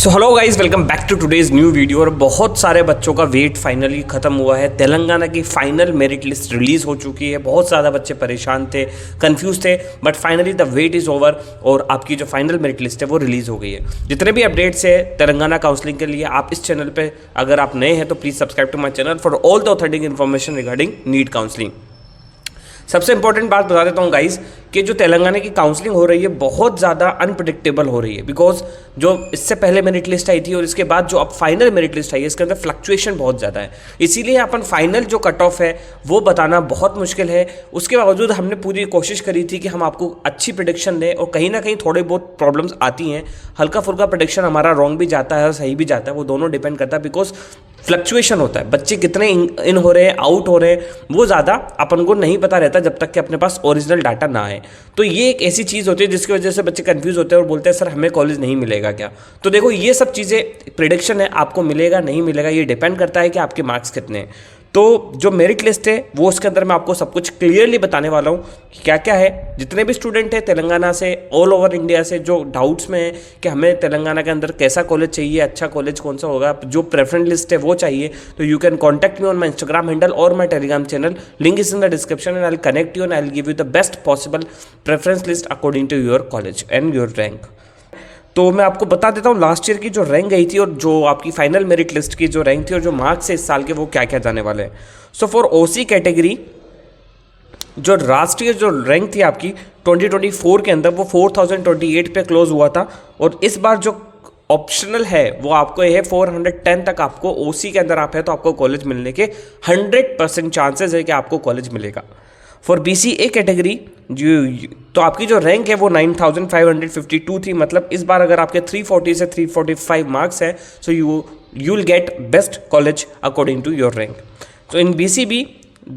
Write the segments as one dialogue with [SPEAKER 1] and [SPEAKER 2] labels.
[SPEAKER 1] So hello guys, welcome back to today's new video. और बहुत सारे बच्चों का वेट फाइनली खत्म हुआ है। तेलंगाना की फाइनल मेरिट लिस्ट रिलीज़ हो चुकी है। बहुत ज़्यादा बच्चे परेशान थे, कंफ्यूज थे, but finally the wait is over और आपकी जो फाइनल मेरिट लिस्ट है वो रिलीज़ हो गई है। जितने भी अपडेट्स है तेलंगाना काउंसलिंग के लिए, आप इस चैनल पर अगर आप नए हैं तो please subscribe to my channel for all the authentic information regarding NEET counselling. सबसे इंपॉर्टेंट बात बता देता हूँ गाइस कि जो तेलंगाना की काउंसलिंग हो रही है बहुत ज़्यादा अनप्रिडिक्टेबल हो रही है। बिकॉज जो इससे पहले मेरिट लिस्ट आई थी और इसके बाद जो अब फाइनल मेरिट लिस्ट आई है, इसके अंदर फ्लक्चुएशन बहुत ज़्यादा है। इसीलिए अपन फाइनल जो कट ऑफ है वो बताना बहुत मुश्किल है। उसके बावजूद हमने पूरी कोशिश करी थी कि हम आपको अच्छी प्रेडिक्शन दें, और कहीं ना कहीं थोड़ी बहुत प्रॉब्लम्स आती हैं। हल्का फुल्का प्रेडिक्शन हमारा रॉन्ग भी जाता है और सही भी जाता है, वो दोनों डिपेंड करता है। बिकॉज फ्लक्चुएशन होता है, बच्चे कितने इन हो रहे हैं, आउट हो रहे हैं, वो ज़्यादा अपन को नहीं पता रहता जब तक कि अपने पास ओरिजिनल डाटा ना आए। तो ये एक ऐसी चीज़ होती है जिसकी वजह से बच्चे कंफ्यूज होते हैं और बोलते हैं सर हमें कॉलेज नहीं मिलेगा क्या। तो देखो ये सब चीज़ें प्रेडिक्शन है, आपको मिलेगा नहीं मिलेगा ये डिपेंड करता है कि आपके मार्क्स कितने हैं। तो जो मेरिट लिस्ट है वो उसके अंदर मैं आपको सब कुछ क्लियरली बताने वाला हूँ कि क्या क्या है। जितने भी स्टूडेंट हैं तेलंगाना से, ऑल ओवर इंडिया से, जो डाउट्स में है कि हमें तेलंगाना के अंदर कैसा कॉलेज चाहिए, अच्छा कॉलेज कौन सा होगा, जो प्रेफरेंस लिस्ट है वो चाहिए, तो you can contact me on my Instagram handle और my Telegram channel. Link is in the description and I will connect you and I will give you the best possible preference list according to your college and your rank. तो मैं आपको बता देता हूँ last year की जो rank गई थी और जो आपकी फाइनल मेरिट लिस्ट की जो रैंक थी और जो मार्क्स है इस साल के वो क्या क्या जाने वाले हैं। सो फॉर ओसी कैटेगरी जो राष्ट्रीय जो रैंक थी आपकी 2024 के अंदर वो 4028 पे क्लोज हुआ था, और इस बार जो ऑप्शनल है वो आपको ये है 410 तक आपको ओसी के अंदर आप है तो आपको कॉलेज मिलने के 100% चांसेस है कि आपको कॉलेज मिलेगा। फॉर BCA कैटेगरी तो आपकी जो रैंक है वो 9552 थी। मतलब इस बार अगर आपके 340 से 345 मार्क्स है so you will get best college according to your rank. So in BCB,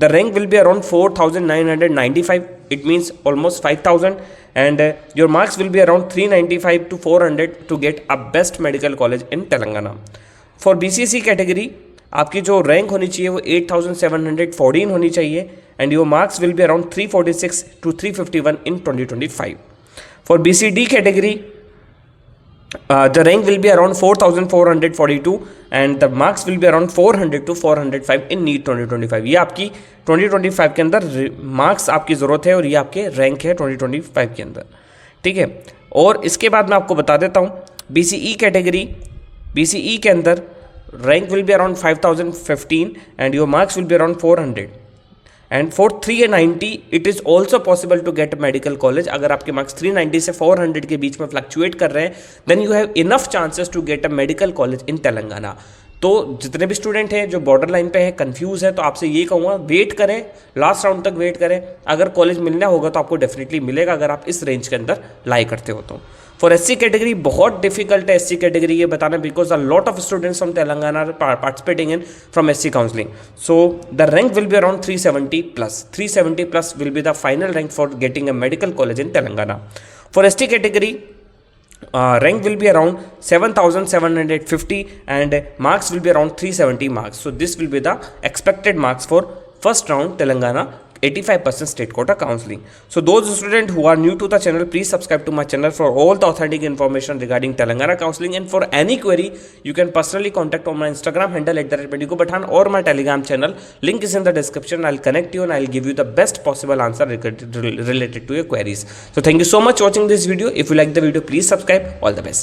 [SPEAKER 1] the rank will be around 4,995. It means almost 5,000, and your marks will be around 395 to 400 to get a best medical college in Telangana. For BCC category, आपकी जो rank होनी चाहिए वो 8,714 होनी चाहिए, and your marks will be around 346 to 351 in 2025. For BCD category, the rank will be around 4,442 and the marks will be around 400 to 405 in NEET 2025. ये आपकी 2025 के अंदर मार्क्स आपकी ज़रूरत है और ये आपके रैंक है 2025 के अंदर, ठीक है। और इसके बाद मैं आपको बता देता हूँ BCE कैटेगरी, BCE के अंदर rank will be around 5,015 and your marks will be around 400 and for 390 it is also possible to get medical college. अगर आपके मार्क्स 390 से 400 के बीच में फ्लक्चुएट कर रहे हैं then you have enough chances to get a medical college in Telangana. तो जितने भी स्टूडेंट हैं जो बॉर्डर लाइन पे है, कंफ्यूज है, तो आपसे ये कहूँगा वेट करें, लास्ट राउंड तक वेट करें। अगर कॉलेज मिलना होगा तो आपको डेफिनेटली मिलेगा अगर आप इस रेंज के अंदर लाई करते हो तो। फॉर SC कैटेगरी बहुत डिफिकल्ट है SC कैटेगरी ये बताना, because a lot of students from Telangana are participating in from SC counselling. So the rank will be around 370 plus. 370 plus will be the final rank for getting a medical college in Telangana. For ST category rank will be around 7,750 and marks will be around 370 marks. So this will be the expected marks for first round Telangana 85% state quota counseling. So those students who are new to the channel, please subscribe to my channel for all the authentic information regarding Telangana counseling, and for any query you can personally contact on my Instagram handle @Pathan or my Telegram channel. Link is in the description. I'll connect you and I'll give you the best possible answer related to your queries. So thank you so much for watching this video. If you like the video, please subscribe. All the best.